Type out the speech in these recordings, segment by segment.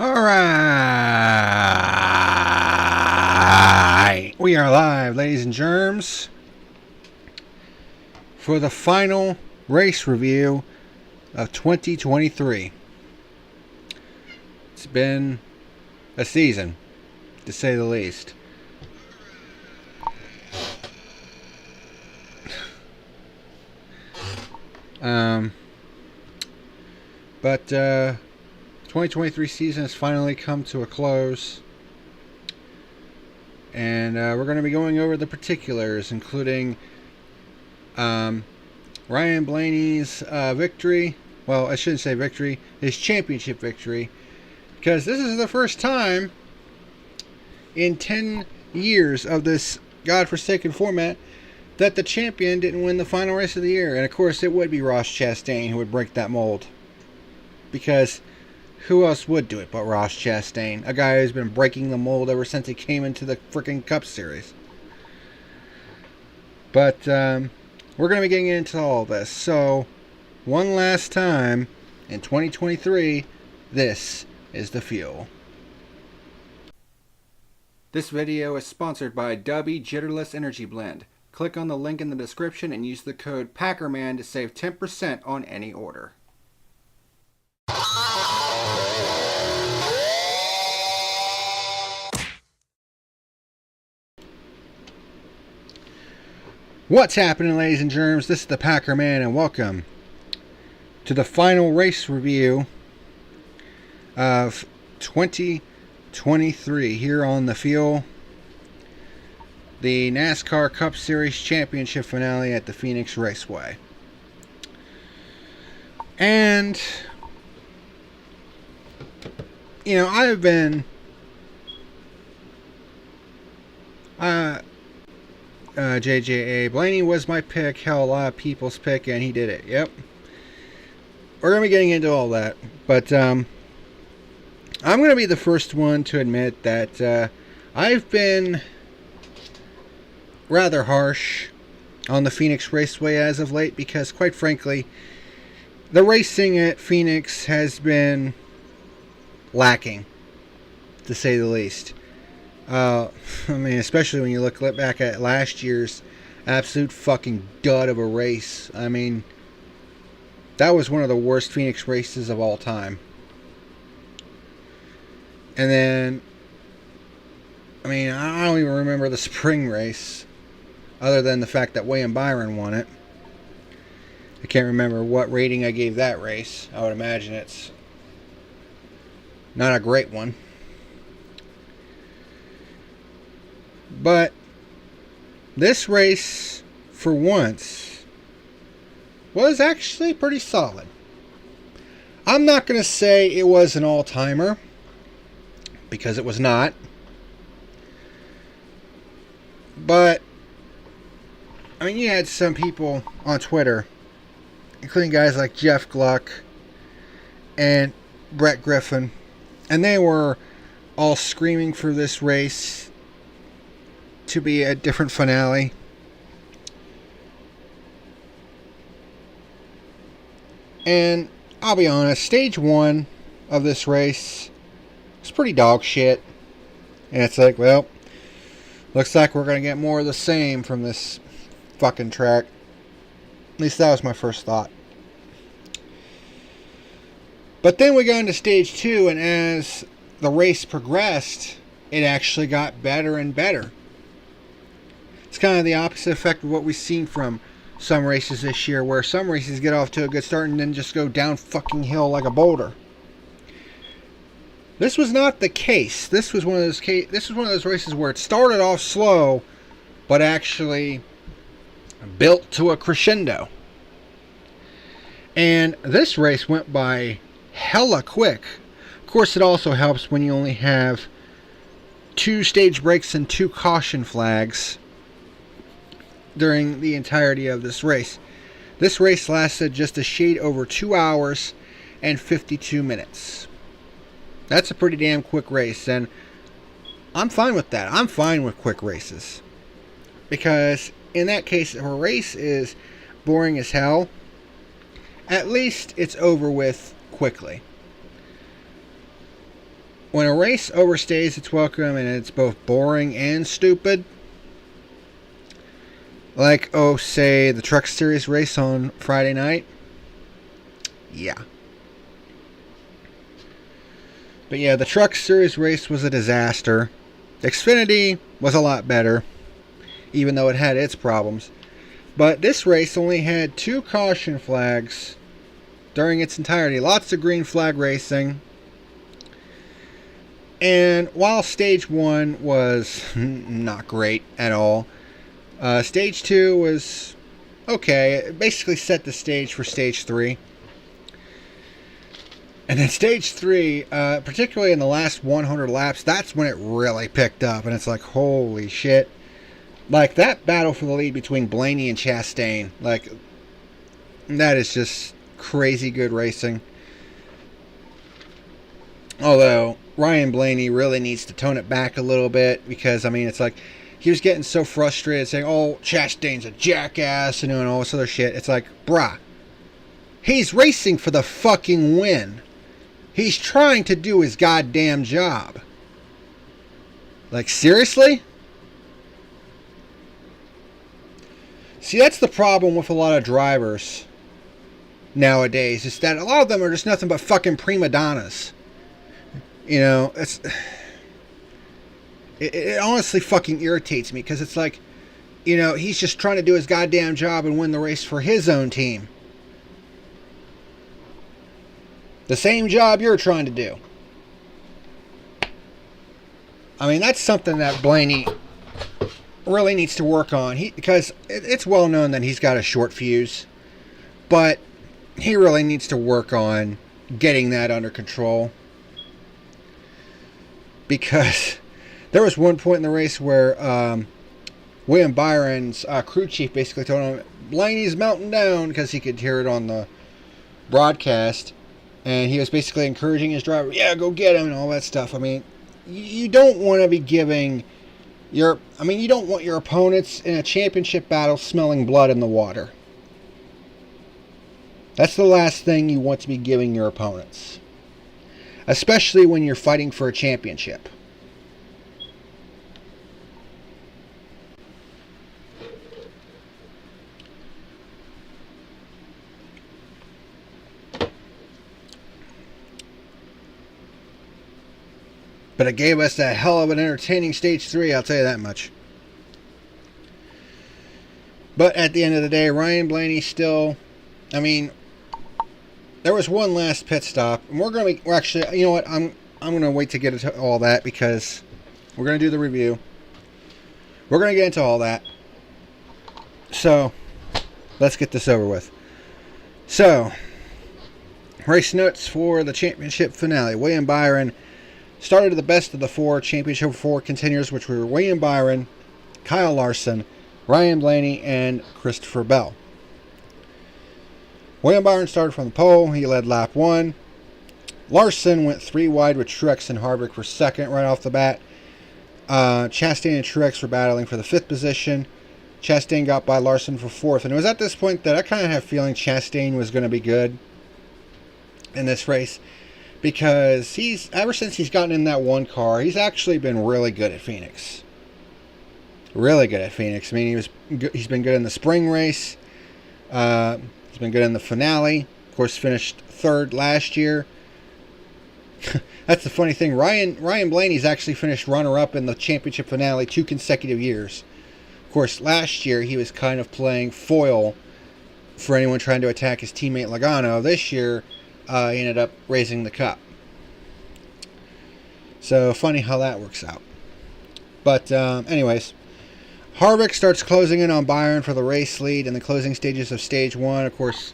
All right, we are live, ladies and germs, for the final race review of 2023. It's been a season, to say the least. But 2023 season has finally come to a close, and we're going to be going over the particulars, including Ryan Blaney's victory. Well, I shouldn't say victory, his championship victory, because this is the first time in 10 years of this godforsaken format that the champion didn't win the final race of the year. And of course it would be Ross Chastain who would break that mold, because who else would do it but Ross Chastain, a guy who's been breaking the mold ever since he came into the freaking Cup Series. But we're going to be getting into all this. So, one last time in 2023, this is the fuel. This video is sponsored by Dubby Jitterless Energy Blend. Click on the link in the description and use the code PackerMan to save 10% on any order. What's happening, ladies and germs? This is the PackerMan, and welcome to the final race review of 2023 here on the Fuel, the NASCAR Cup Series Championship finale at the Phoenix Raceway. And you know, I've been JJA Blaney was my pick. Hell, a lot of people's pick, and he did it. Yep. We're going to be getting into all that. But I'm going to be the first one to admit that I've been rather harsh on the Phoenix Raceway as of late, because quite frankly, the racing at Phoenix has been lacking, to say the least. I mean, especially when you look back at last year's absolute fucking dud of a race. I mean, that was one of the worst Phoenix races of all time. And then, I mean, I don't even remember the spring race, other than the fact that William Byron won it. I can't remember what rating I gave that race. I would imagine it's not a great one. But this race, for once, was actually pretty solid. I'm not going to say it was an all-timer, because it was not. But, I mean, you had some people on Twitter, including guys like Jeff Gluck and Brett Griffin, and they were all screaming for this race to be a different finale. And I'll be honest, stage one of this race was pretty dog shit. And it's like, well, looks like we're going to get more of the same from this fucking track. At least that was my first thought. But then we go into stage two, and as the race progressed, it actually got better and better. It's kind of the opposite effect of what we've seen from some races this year, where some races get off to a good start and then just go down fucking hill like a boulder. This was not the case. This was one of those races where it started off slow, but actually built to a crescendo. And this race went by hella quick. Of course, it also helps when you only have 2 stage breaks and 2 caution flags during the entirety of this race. This race lasted just a shade over 2 hours and 52 minutes. That's a pretty damn quick race, and I'm fine with that. I'm fine with quick races, because in that case, if a race is boring as hell, at least it's over with quickly. when a race overstays its welcome and it's both boring and stupid, like, oh, say, the Truck Series race on Friday night, yeah. But yeah, the Truck Series race was a disaster. Xfinity was a lot better, even though it had its problems. But this race only had 2 caution flags during its entirety. Lots of green flag racing. And while Stage 1 was not great at all, Stage 2 was okay. It basically set the stage for Stage 3. And then Stage 3, particularly in the last 100 laps, that's when it really picked up. And it's like, holy shit. Like, that battle for the lead between Blaney and Chastain, like, that is just crazy good racing. Although, Ryan Blaney really needs to tone it back a little bit, because, I mean, it's like, he was getting so frustrated saying, oh, Chastain's a jackass, and all this other shit. It's like, bruh, he's racing for the fucking win. He's trying to do his goddamn job. Like, seriously? See, that's the problem with a lot of drivers nowadays, is that a lot of them are just nothing but fucking prima donnas. You know, it honestly fucking irritates me, because it's like, you know, he's just trying to do his goddamn job and win the race for his own team. The same job you're trying to do. I mean, that's something that Blaney really needs to work on. Because it's well known that he's got a short fuse. But he really needs to work on getting that under control. Because there was one point in the race where William Byron's crew chief basically told him, Blaney's melting down, because he could hear it on the broadcast. And he was basically encouraging his driver, yeah, go get him and all that stuff. I mean, you don't want to be giving you don't want your opponents in a championship battle smelling blood in the water. That's the last thing you want to be giving your opponents. Especially when you're fighting for a championship. But it gave us a hell of an entertaining Stage 3, I'll tell you that much. But at the end of the day, Ryan Blaney still, I mean, there was one last pit stop. And we're actually, you know what, I'm going to wait to get into all that, because we're going to do the review. We're going to get into all that. So, let's get this over with. So, race notes for the championship finale. William Byron started the best of the 4 championship 4 contenders, which were William Byron, Kyle Larson, Ryan Blaney, and Christopher Bell. William Byron started from the pole. He led lap 1. Larson went 3 wide with Truex and Harvick for second right off the bat. Chastain and Truex were battling for the 5th position. Chastain got by Larson for 4th. And it was at this point that I kind of had a feeling Chastain was going to be good in this race. Because ever since he's gotten in that one car, he's actually been really good at Phoenix. Really good at Phoenix. I mean, he's been good in the spring race. He's been good in the finale. Of course, finished 3rd last year. That's the funny thing. Ryan Blaney's actually finished runner-up in the championship finale 2 consecutive years. Of course, last year he was kind of playing foil for anyone trying to attack his teammate Logano. This year, he ended up raising the cup. So, funny how that works out. But, anyways, Harvick starts closing in on Byron for the race lead in the closing stages of Stage 1. Of course,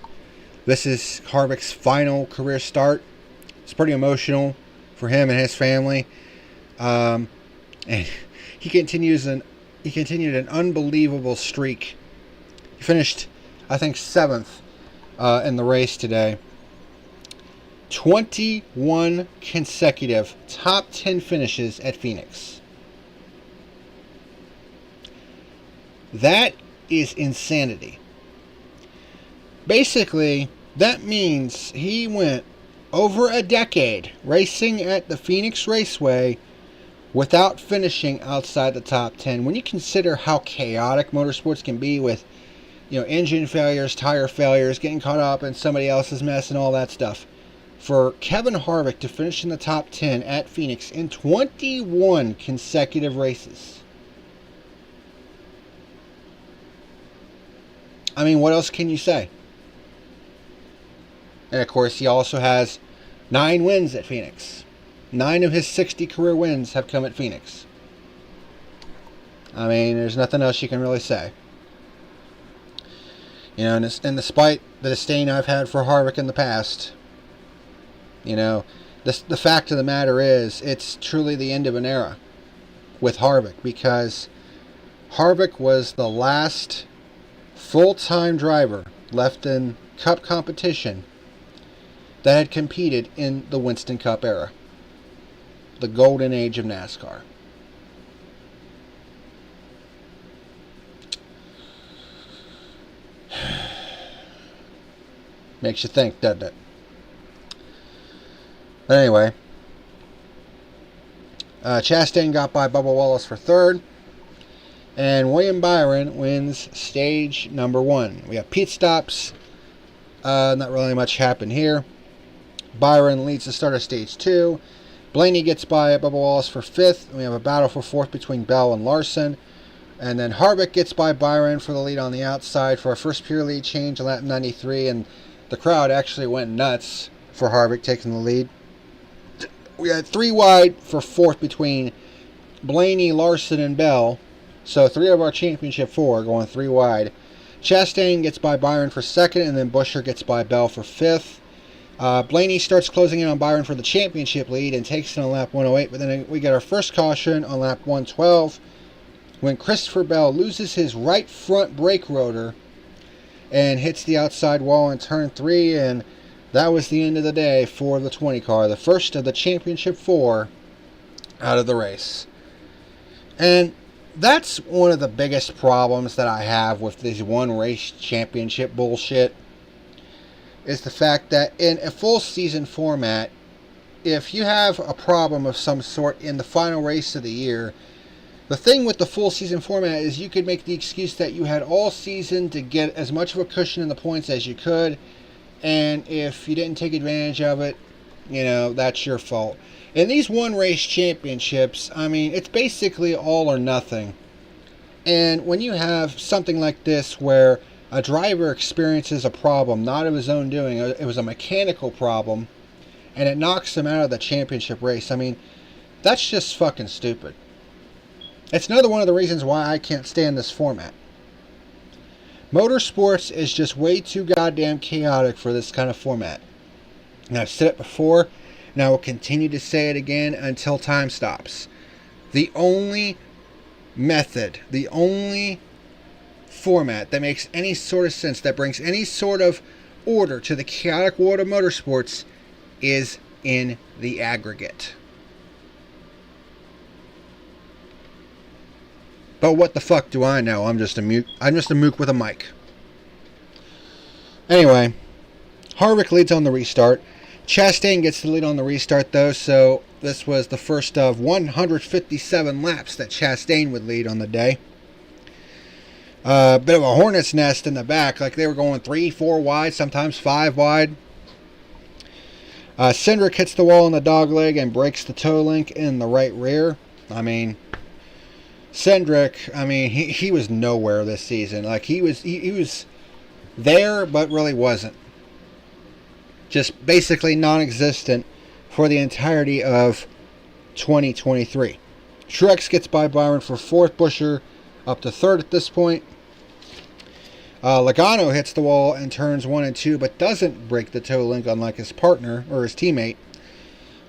this is Harvick's final career start. It's pretty emotional for him and his family. And he continued an unbelievable streak. He finished, I think, 7th in the race today. 21 consecutive top 10 finishes at Phoenix. That is insanity. Basically, that means he went over a decade racing at the Phoenix Raceway without finishing outside the top 10. When you consider how chaotic motorsports can be with, engine failures, tire failures, getting caught up in somebody else's mess and all that stuff, for Kevin Harvick to finish in the top 10 at Phoenix in 21 consecutive races. I mean, what else can you say? And of course, he also has 9 wins at Phoenix. 9 of his 60 career wins have come at Phoenix. I mean, there's nothing else you can really say. And despite the disdain I've had for Harvick in the past, the fact of the matter is, it's truly the end of an era with Harvick, because Harvick was the last full-time driver left in Cup competition that had competed in the Winston Cup era, the golden age of NASCAR. Makes you think, doesn't it? But anyway, Chastain got by Bubba Wallace for third, and William Byron wins stage number 1. We have pit stops. Not really much happened here. Byron leads the start of stage 2. Blaney gets by Bubba Wallace for 5th. We have a battle for 4th between Bell and Larson. And then Harvick gets by Byron for the lead on the outside for our first pure lead change on lap 93. And the crowd actually went nuts for Harvick taking the lead. We had 3 wide for 4th between Blaney, Larson, and Bell. So 3 of our championship 4 going 3 wide. Chastain gets by Byron for 2nd, and then Buescher gets by Bell for 5th. Blaney starts closing in on Byron for the championship lead and takes it on lap 108, but then we get our first caution on lap 112 when Christopher Bell loses his right front brake rotor and hits the outside wall in turn 3, and that was the end of the day for the 20 car, the first of the championship 4 out of the race. And that's one of the biggest problems that I have with this one race championship bullshit, is the fact that in a full season format, if you have a problem of some sort in the final race of the year, the thing with the full season format is you could make the excuse that you had all season to get as much of a cushion in the points as you could, and if you didn't take advantage of it, that's your fault. In these one race championships, I mean, it's basically all or nothing. And when you have something like this where a driver experiences a problem not of his own doing, it was a mechanical problem, and it knocks him out of the championship race, I mean, that's just fucking stupid. It's another one of the reasons why I can't stand this format. Motorsports is just way too goddamn chaotic for this kind of format. And I've said it before, and I will continue to say it again until time stops. The only method, the only format that makes any sort of sense, that brings any sort of order to the chaotic world of motorsports, is in the aggregate. But what the fuck do I know? I'm just a mook with a mic. Anyway, Harvick leads on the restart. Chastain gets the lead on the restart, though, so this was the first of 157 laps that Chastain would lead on the day. Bit of a hornet's nest in the back, like they were going 3, 4 wide, sometimes 5 wide. Cindric hits the wall in the dogleg and breaks the toe link in the right rear. I mean, Cindric, he was nowhere this season. Like, he was there, but really wasn't. Just basically non-existent for the entirety of 2023. Truex gets by Byron for 4th, Buescher up to 3rd at this point. Logano hits the wall in turns 1 and 2, but doesn't break the toe link unlike his partner, or his teammate.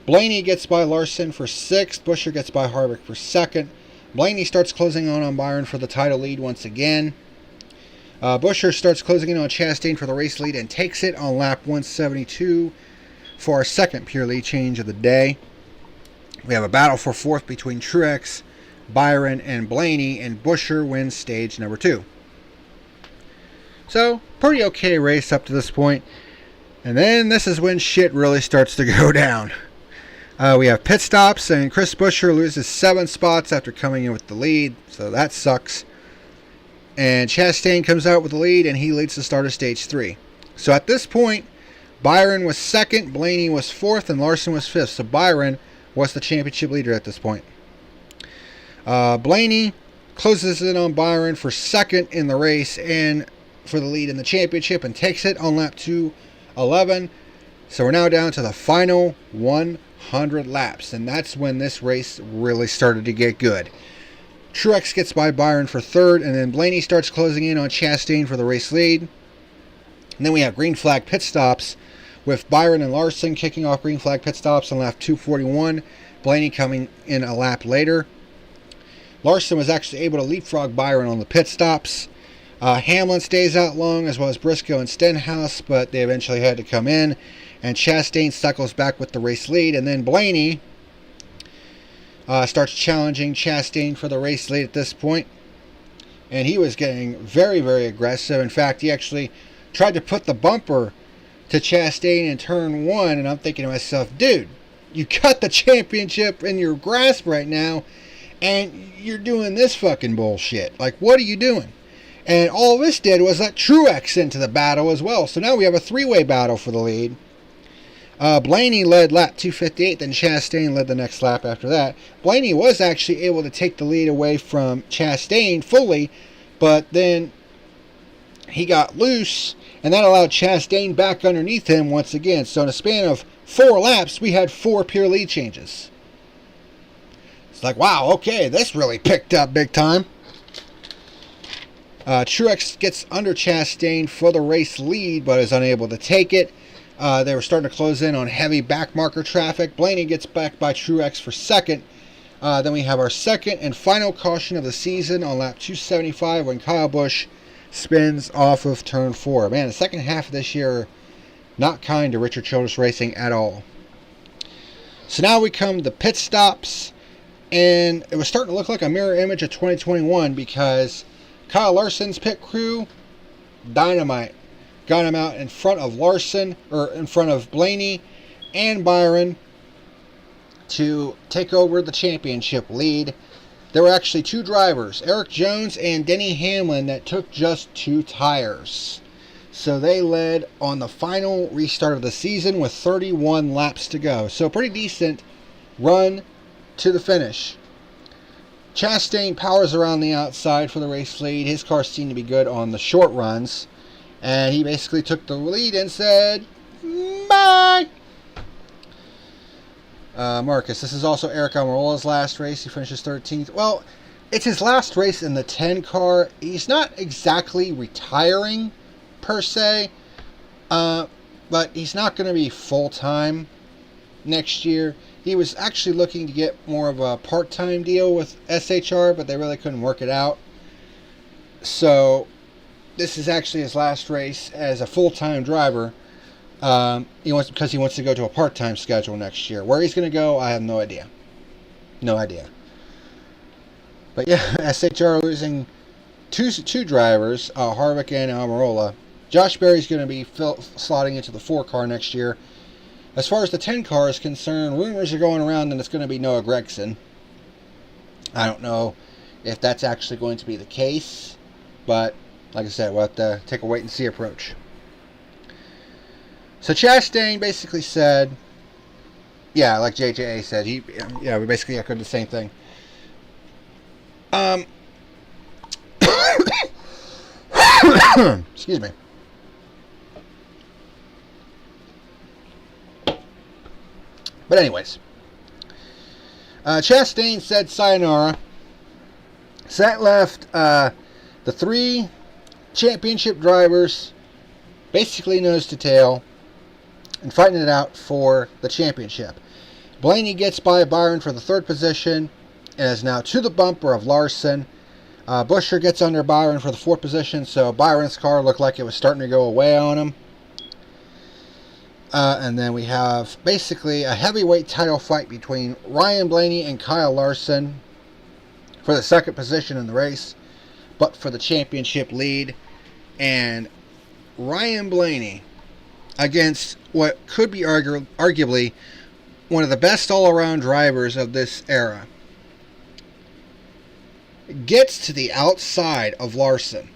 Blaney gets by Larson for 6th. Buescher gets by Harvick for 2nd. Blaney starts closing on Byron for the title lead once again. Buescher starts closing in on Chastain for the race lead and takes it on lap 172 for our second pure lead change of the day. We have a battle for 4th between Truex, Byron, and Blaney, and Buescher wins stage number 2. So, pretty okay race up to this point. And then this is when shit really starts to go down. We have pit stops, and Chris Buescher loses 7 spots after coming in with the lead, so that sucks. And Chastain comes out with the lead, and he leads the start of stage 3. So at this point, Byron was 2nd, Blaney was 4th, and Larson was 5th. So Byron was the championship leader at this point. Blaney closes in on Byron for 2nd in the race and for the lead in the championship, and takes it on lap 211. So we're now down to the final 100 laps, and that's when this race really started to get good. Truex gets by Byron for 3rd, and then Blaney starts closing in on Chastain for the race lead. And then we have green flag pit stops with Byron and Larson kicking off green flag pit stops on lap 241. Blaney coming in a lap later. Larson was actually able to leapfrog Byron on the pit stops. Hamlin stays out long, as well as Briscoe and Stenhouse, but they eventually had to come in. And Chastain cycles back with the race lead. And then Blaney starts challenging Chastain for the race lead at this point. And he was getting very, very aggressive. In fact, he actually tried to put the bumper to Chastain in turn 1. And I'm thinking to myself, dude, you got the championship in your grasp right now, and you're doing this fucking bullshit. Like, what are you doing? And all this did was let Truex into the battle as well. So now we have a 3-way battle for the lead. Blaney led lap 258, then Chastain led the next lap after that. Blaney was actually able to take the lead away from Chastain fully, but then he got loose, and that allowed Chastain back underneath him once again. So in a span of 4 laps, we had 4 pure lead changes. It's like, wow, okay, this really picked up big time. Truex gets under Chastain for the race lead, but is unable to take it. They were starting to close in on heavy backmarker traffic. Blaney gets back by Truex for 2nd. Then we have our 2nd and final caution of the season on lap 275 when Kyle Busch spins off of turn 4. Man, the second half of this year, not kind to Richard Childress Racing at all. So now we come to pit stops, and it was starting to look like a mirror image of 2021 because Kyle Larson's pit crew, dynamite. Got him out in front of Larson, or in front of Blaney and Byron to take over the championship lead. There were actually 2 drivers, Eric Jones and Denny Hamlin, that took just 2 tires. So they led on the final restart of the season with 31 laps to go. So pretty decent run to the finish. Chastain powers around the outside for the race lead. His car seemed to be good on the short runs. And he basically took the lead and said, bye! Marcus, this is also Eric Almirola's last race. He finishes 13th. Well, it's his last race in the 10 car. He's not exactly retiring, per se. But he's not going to be full-time next year. He was actually looking to get more of a part-time deal with SHR, but they really couldn't work it out. So this is actually his last race as a full-time driver. Because he wants to go to a part-time schedule next year. Where he's going to go, I have no idea. No idea. But yeah, SHR losing two drivers, Harvick and Almirola. Josh Berry's going to be slotting into the 4 car next year. As far as the 10 car is concerned, rumors are going around that it's going to be Noah Gragson. I don't know if that's actually going to be the case, but like I said, we'll have to take a wait-and-see approach. So Chastain basically said, yeah, like JJA said, we basically echoed the same thing. Excuse me. But anyways, Chastain said sayonara. So that left the 3 championship drivers basically nose to tail and fighting it out for the championship. Blaney gets by Byron for the 3rd position and is now to the bumper of Larson. Buescher gets under Byron for the 4th position, so Byron's car looked like it was starting to go away on him. And then we have basically a heavyweight title fight between Ryan Blaney and Kyle Larson for the 2nd position in the race, but for the championship lead. And Ryan Blaney against what could be arguably one of the best all-around drivers of this era. Gets to the outside of Larson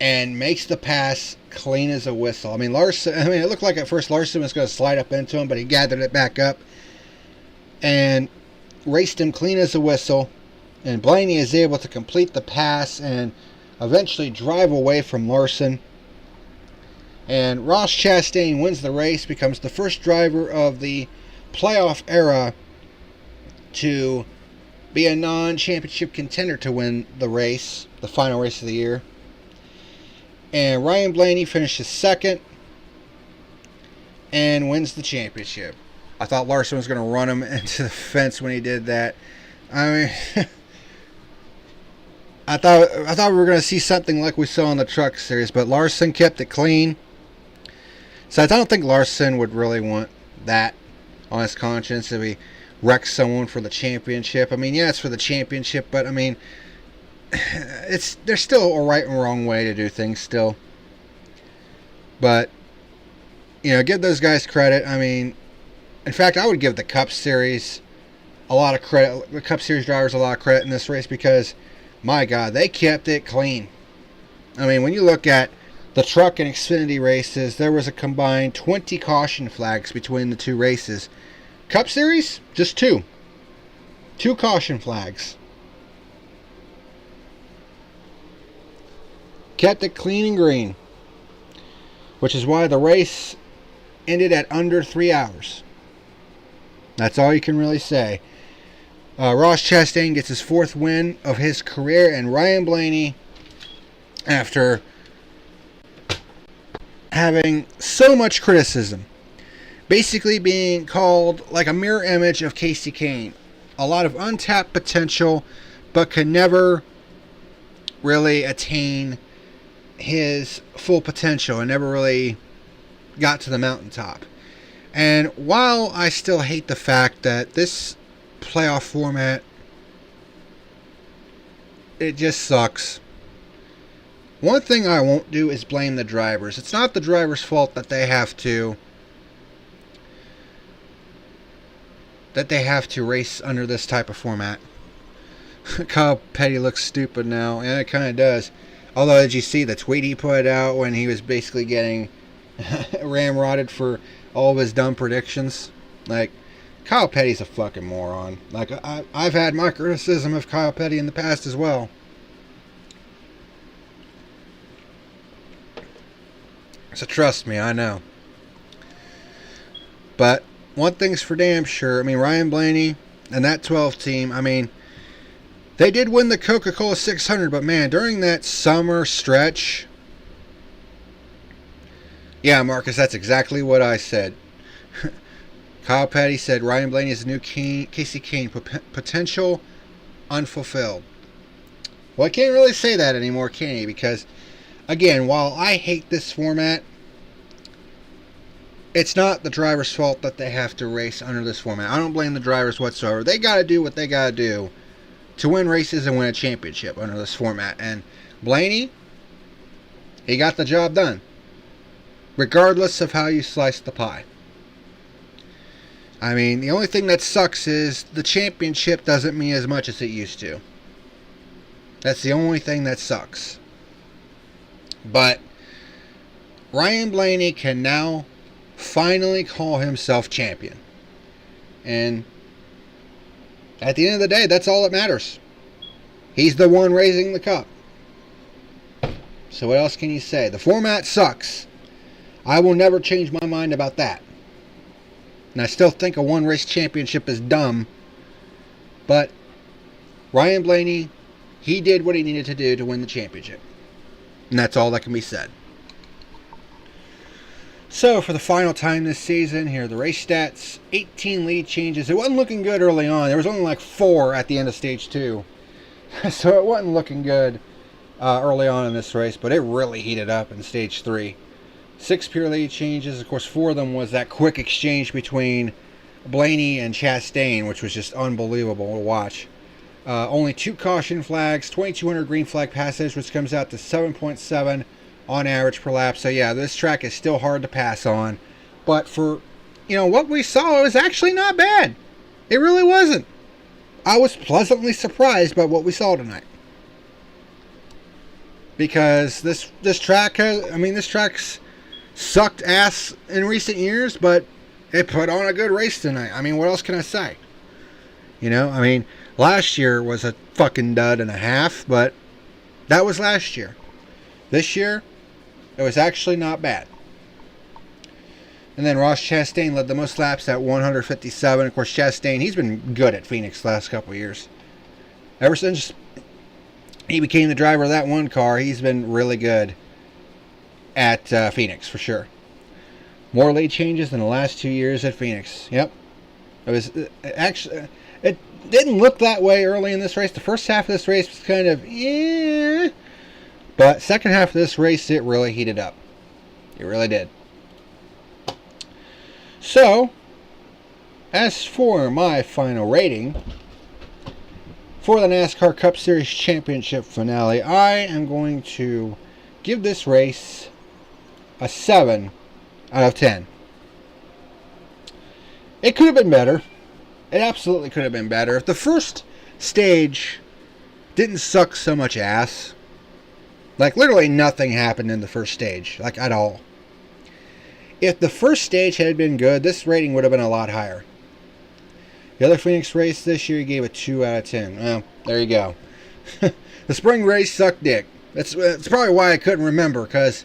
and makes the pass clean as a whistle. It looked like at first Larson was going to slide up into him, but he gathered it back up and raced him clean as a whistle. And Blaney is able to complete the pass and eventually drive away from Larson. And Ross Chastain wins the race, becomes the first driver of the playoff era to be a non-championship contender to win the race, the final race of the year. And Ryan Blaney finishes second and wins the championship. I thought Larson was going to run him into the fence when he did that. I mean, I thought we were going to see something like we saw in the Truck Series, but Larson kept it clean. So I don't think Larson would really want that on his conscience if he wrecks someone for the championship. I mean, yeah, it's for the championship, but I mean, there's still a right and wrong way to do things still. But, you know, give those guys credit. I mean, in fact, I would give the Cup Series a lot of credit, the Cup Series drivers a lot of credit in this race because, my God, they kept it clean. I mean, when you look at the Truck and Xfinity races, there was a combined 20 caution flags between the two races. Cup Series, just 2. 2 caution flags. Kept it clean and green, which is why the race ended at under 3 hours. That's all you can really say. Ross Chastain gets his 4th win of his career, and Ryan Blaney, after having so much criticism, basically being called like a mirror image of Kasey Kahne. A lot of untapped potential, but could never really attain his full potential and never really got to the mountaintop. And while I still hate the fact that this playoff format, it just sucks, one thing I won't do is blame the drivers. It's not the drivers' fault that they have to race under this type of format. Kyle Petty looks stupid now, and it kind of does. Although, did you see the tweet he put out when he was basically getting ramrodded for all of his dumb predictions? Like, Kyle Petty's a fucking moron. Like, I've had my criticism of Kyle Petty in the past as well. So trust me, I know. But one thing's for damn sure. I mean, Ryan Blaney and that 12 team, I mean, they did win the Coca-Cola 600, but man, during that summer stretch, yeah, Marcus, that's exactly what I said. Kyle Petty said Ryan Blaney is the new Kasey Kahne, potential unfulfilled. Well, I can't really say that anymore, can you? Because, again, while I hate this format, it's not the driver's fault that they have to race under this format. I don't blame the drivers whatsoever. They got to do what they got to do to win races and win a championship under this format. And Blaney, he got the job done, regardless of how you slice the pie. I mean, the only thing that sucks is the championship doesn't mean as much as it used to. That's the only thing that sucks. But Ryan Blaney can now finally call himself champion. And at the end of the day, that's all that matters. He's the one raising the cup. So what else can you say? The format sucks. I will never change my mind about that. And I still think a one-race championship is dumb. But Ryan Blaney, he did what he needed to do to win the championship. And that's all that can be said. So, for the final time this season, here are the race stats. 18 lead changes. It wasn't looking good early on. There was only like 4 at the end of Stage 2. So, it wasn't looking good early on in this race, but it really heated up in Stage 3. 6 pure lead changes. Of course, 4 of them was that quick exchange between Blaney and Chastain, which was just unbelievable to watch. Only 2 caution flags, 2,200 green flag passage, which comes out to 7.7 on average per lap. So yeah, this track is still hard to pass on. But for, what we saw, it was actually not bad. It really wasn't. I was pleasantly surprised by what we saw tonight. Because this track this track's sucked ass in recent years, but it put on a good race tonight. I mean, what else can I say? Last year was a fucking dud and a half, but that was last year. This year, it was actually not bad. And then Ross Chastain led the most laps at 157. Of course, Chastain, he's been good at Phoenix the last couple of years. Ever since he became the driver of that one car, he's been really good at Phoenix, for sure. More lead changes than the last 2 years at Phoenix. Yep. It didn't look that way early in this race. The first half of this race was kind of, but second half of this race, it really heated up. It really did. So, as for my final rating for the NASCAR Cup Series Championship finale, I am going to give this race a 7 out of 10. It could have been better. It absolutely could have been better. If the first stage didn't suck so much ass, like literally nothing happened in the first stage, like at all. If the first stage had been good, this rating would have been a lot higher. The other Phoenix race this year gave a 2 out of 10. Well, there you go. The spring race sucked dick. That's probably why I couldn't remember, because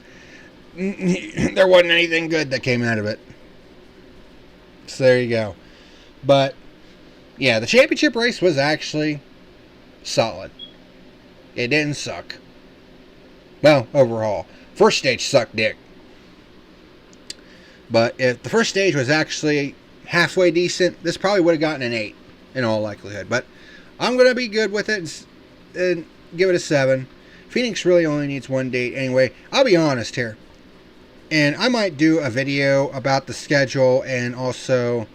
there wasn't anything good that came out of it. So there you go. But, yeah, the championship race was actually solid. It didn't suck. Well, overall. First stage sucked dick. But if the first stage was actually halfway decent, this probably would have gotten an 8 in all likelihood. But I'm going to be good with it and give it a 7. Phoenix really only needs one date anyway. I'll be honest here. And I might do a video about the schedule and also,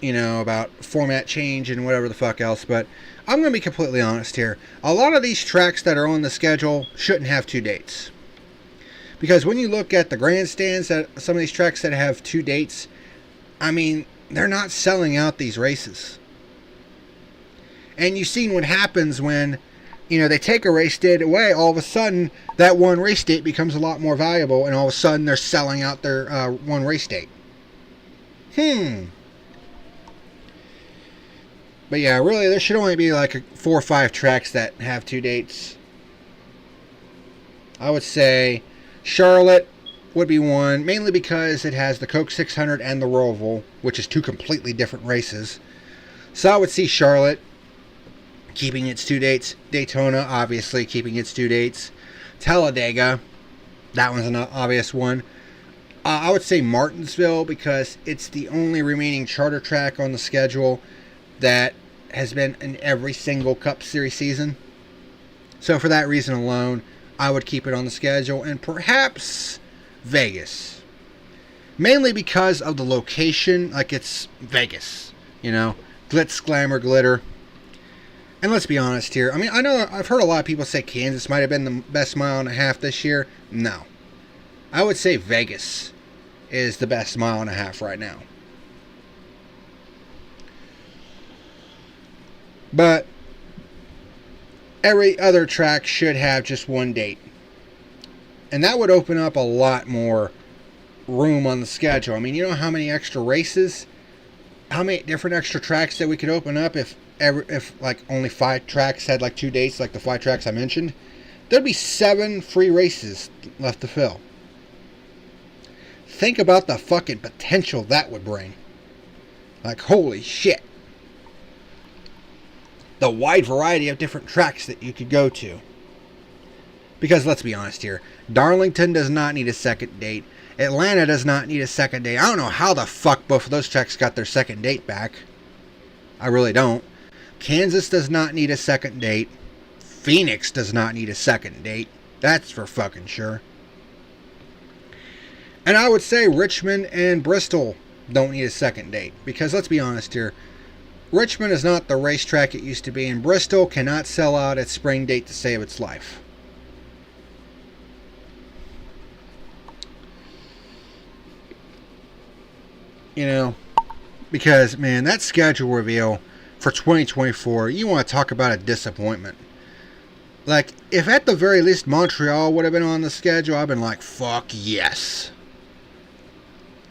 about format change and whatever the fuck else. But I'm going to be completely honest here. A lot of these tracks that are on the schedule shouldn't have 2 dates. Because when you look at the grandstands at some of these tracks that have 2 dates, they're not selling out these races. And you've seen what happens when, they take a race date away. All of a sudden, that one race date becomes a lot more valuable, and all of a sudden they're selling out their one race date. But yeah, really, there should only be like 4 or 5 tracks that have 2 dates. I would say Charlotte would be one, mainly because it has the Coke 600 and the Roval, which is 2 completely different races. So I would see Charlotte keeping its 2 dates. Daytona, obviously, keeping its 2 dates. Talladega, that one's an obvious one. I would say Martinsville, because it's the only remaining charter track on the schedule that has been in every single Cup Series season. So for that reason alone, I would keep it on the schedule. And perhaps Vegas. Mainly because of the location. Like, it's Vegas. Glitz, glamour, glitter. And let's be honest here. I know I've heard a lot of people say Kansas might have been the best mile and a half this year. No. I would say Vegas is the best mile and a half right now. But every other track should have just 1 date. And that would open up a lot more room on the schedule. You know how many extra races, how many different extra tracks that we could open up if like only 5 tracks had like 2 dates, like the 5 tracks I mentioned? There'd be 7 free races left to fill. Think about the fucking potential that would bring. Like, holy shit. The wide variety of different tracks that you could go to. Because let's be honest here, Darlington does not need a second date. Atlanta does not need a second date. I don't know how the fuck both of those tracks got their second date back. I really don't. Kansas does not need a second date. Phoenix does not need a second date. That's for fucking sure. And I would say Richmond and Bristol don't need a second date. Because let's be honest here, Richmond is not the racetrack it used to be, and Bristol cannot sell out its spring date to save its life. You know, because, man, that schedule reveal for 2024, you want to talk about a disappointment. Like, if at the very least Montreal would have been on the schedule, I've been like, fuck yes.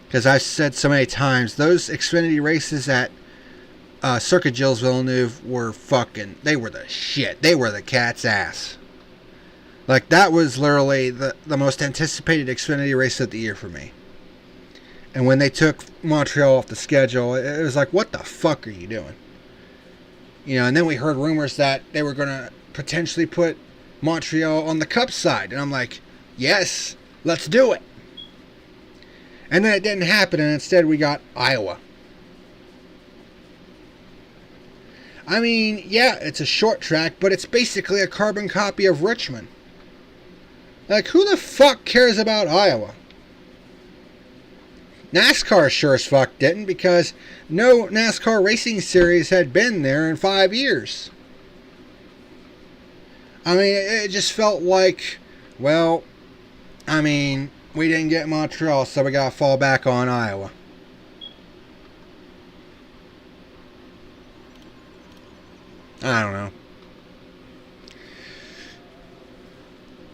Because I've said so many times, those Xfinity races at Circuit Gilles Villeneuve were fucking, they were the shit. They were the cat's ass. Like, that was literally the most anticipated Xfinity race of the year for me. And when they took Montreal off the schedule, it was like, what the fuck are you doing? You know, and then we heard rumors that they were going to potentially put Montreal on the Cup side. And I'm like, yes, let's do it. And then it didn't happen, and instead we got Iowa. I mean, yeah, it's a short track, but it's basically a carbon copy of Richmond. Like, who the fuck cares about Iowa? NASCAR sure as fuck didn't, because no NASCAR racing series had been there in 5 years. I mean, it just felt like, well, I mean, we didn't get Montreal, so we gotta fall back on Iowa. I don't know.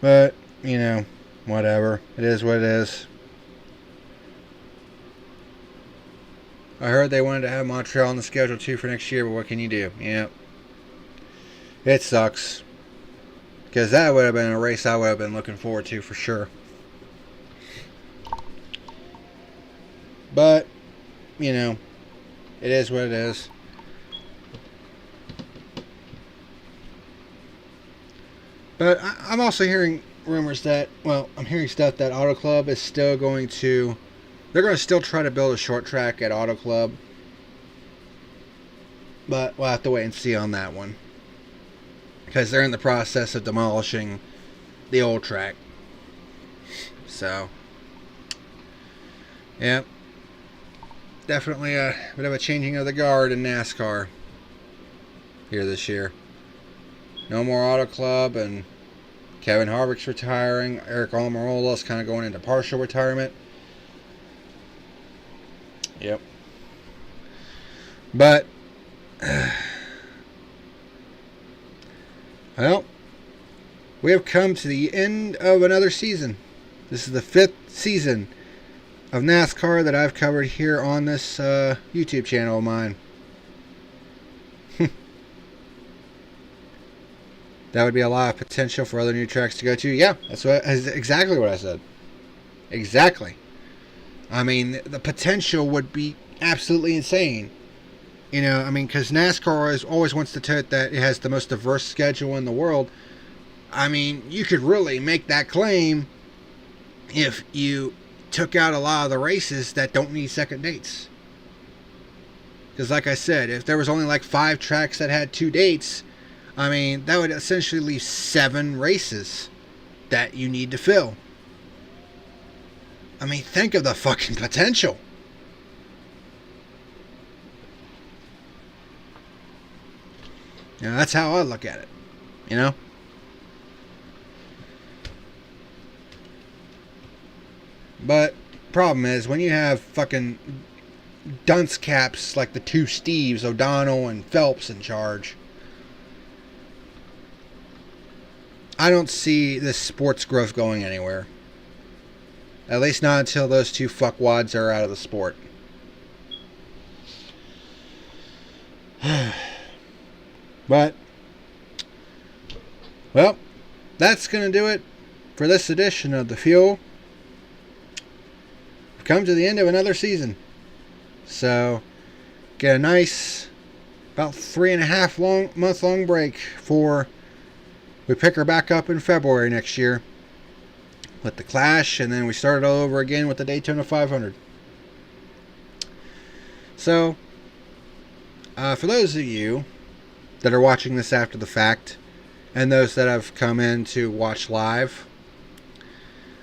But, you know, whatever. It is what it is. I heard they wanted to have Montreal on the schedule too for next year, but what can you do? Yeah. It sucks. Because that would have been a race I would have been looking forward to for sure. But, you know, it is what it is. But I'm also hearing rumors that, well, I'm hearing stuff that Auto Club is still going to, they're going to still try to build a short track at Auto Club. But we'll have to wait and see on that one. Because they're in the process of demolishing the old track. So, yeah. Definitely a bit of a changing of the guard in NASCAR here this year. No more Auto Club, and Kevin Harvick's retiring. Eric Almirola's kind of going into partial retirement. Yep. But, well, we have come to the end of another season. This is the 5th season of NASCAR that I've covered here on this YouTube channel of mine. That would be a lot of potential for other new tracks to go to. Yeah, that's exactly what I said. Exactly. I mean, the potential would be absolutely insane. You know, I mean, because NASCAR always wants to tote that it has the most diverse schedule in the world. I mean, you could really make that claim if you took out a lot of the races that don't need second dates. Because like I said, if there was only like 5 tracks that had 2 dates, I mean, that would essentially leave 7 races that you need to fill. I mean, think of the fucking potential. You know, that's how I look at it. You know? But, problem is, when you have fucking dunce caps like the 2 Steves, O'Donnell and Phelps in charge, I don't see this sports growth going anywhere. At least not until those 2 fuckwads are out of the sport. But, well, that's going to do it for this edition of The Fuel. We've come to the end of another season. So, get a nice, about 3.5 month long break for, we pick her back up in February next year with the Clash, and then we start it all over again with the Daytona 500. So, for those of you that are watching this after the fact, and those that have come in to watch live,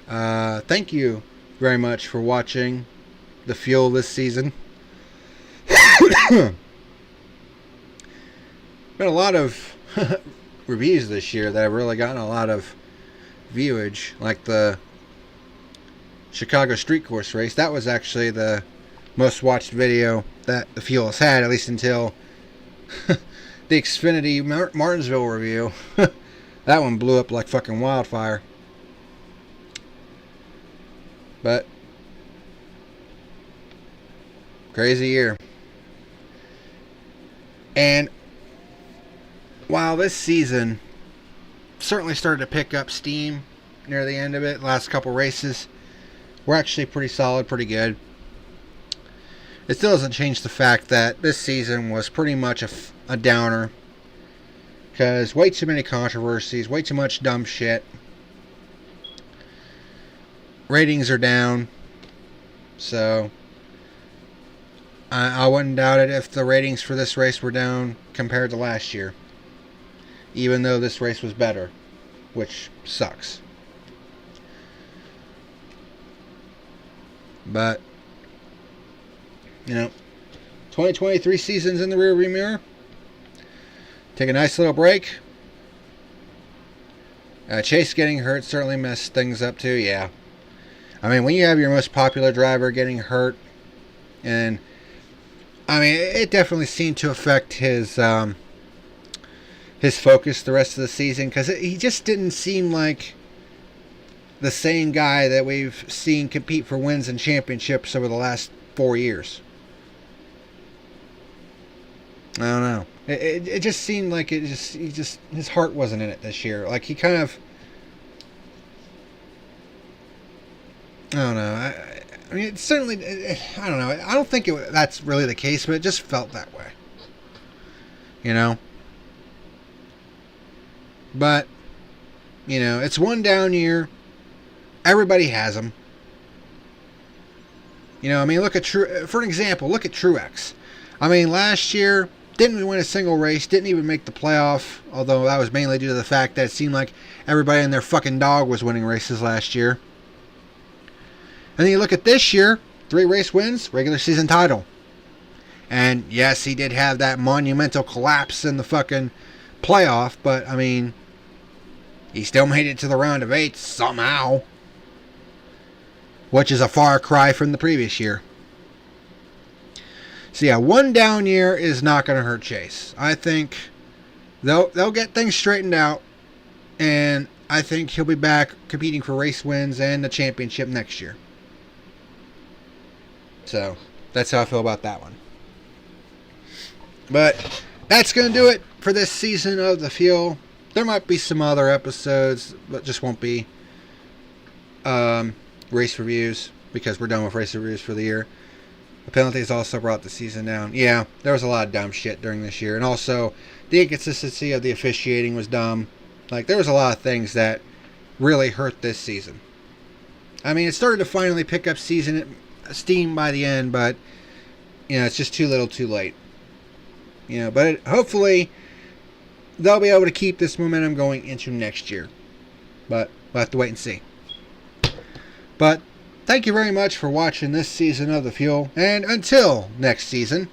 thank you very much for watching The Fuel this season. Been a lot of reviews this year that have really gotten a lot of viewage, like the Chicago Street Course race. That was actually the most watched video that the Fuel has had, at least until the Xfinity Martinsville review. That one blew up like fucking wildfire. But crazy year. And while this season certainly started to pick up steam near the end of it, last couple races were actually pretty solid, pretty good. It still doesn't change the fact that this season was pretty much a downer. Because way too many controversies, way too much dumb shit. Ratings are down. So I wouldn't doubt it if the ratings for this race were down compared to last year. Even though this race was better. Which sucks. But, 2023 season's in the rearview mirror. Take a nice little break. Chase getting hurt certainly messed things up too, yeah. I mean, when you have your most popular driver getting hurt, and I mean, it definitely seemed to affect his focus the rest of the season, because he just didn't seem like the same guy that we've seen compete for wins and championships over the last 4 years. I don't know. It just seemed like his heart wasn't in it this year. Like he kind of, I don't know. I mean, it's certainly, I don't know. I don't think that's really the case, but it just felt that way. But, it's one down year. Everybody has them. I mean, for an example, look at Truex. I mean, last year, didn't win a single race, didn't even make the playoff, although that was mainly due to the fact that it seemed like everybody and their fucking dog was winning races last year. And then you look at this year, 3 race wins, regular season title. And yes, he did have that monumental collapse in the fucking playoff, but I mean, he still made it to the round of 8 somehow. Which is a far cry from the previous year. So yeah, one down year is not going to hurt Chase. I think they'll get things straightened out, and I think he'll be back competing for race wins and the championship next year. So that's how I feel about that one. But that's going to do it for this season of The Fuel. There might be some other episodes, but just won't be race reviews, because we're done with race reviews for the year. The penalties also brought the season down. Yeah, there was a lot of dumb shit during this year. And also, the inconsistency of the officiating was dumb. Like, there was a lot of things that really hurt this season. I mean, it started to finally pick up steam by the end, but, it's just too little too late. But hopefully, they'll be able to keep this momentum going into next year. But we'll have to wait and see. But thank you very much for watching this season of The Fuel. And until next season,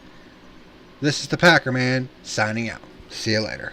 this is the PackerMan signing out. See you later.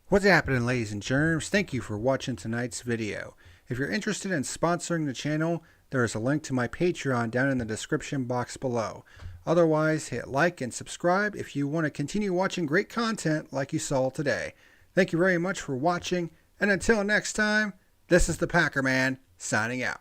What's happening, ladies and germs? Thank you for watching tonight's video. If you're interested in sponsoring the channel, there is a link to my Patreon down in the description box below. Otherwise, hit like and subscribe if you want to continue watching great content like you saw today. Thank you very much for watching, and until next time, this is the PackerMan signing out.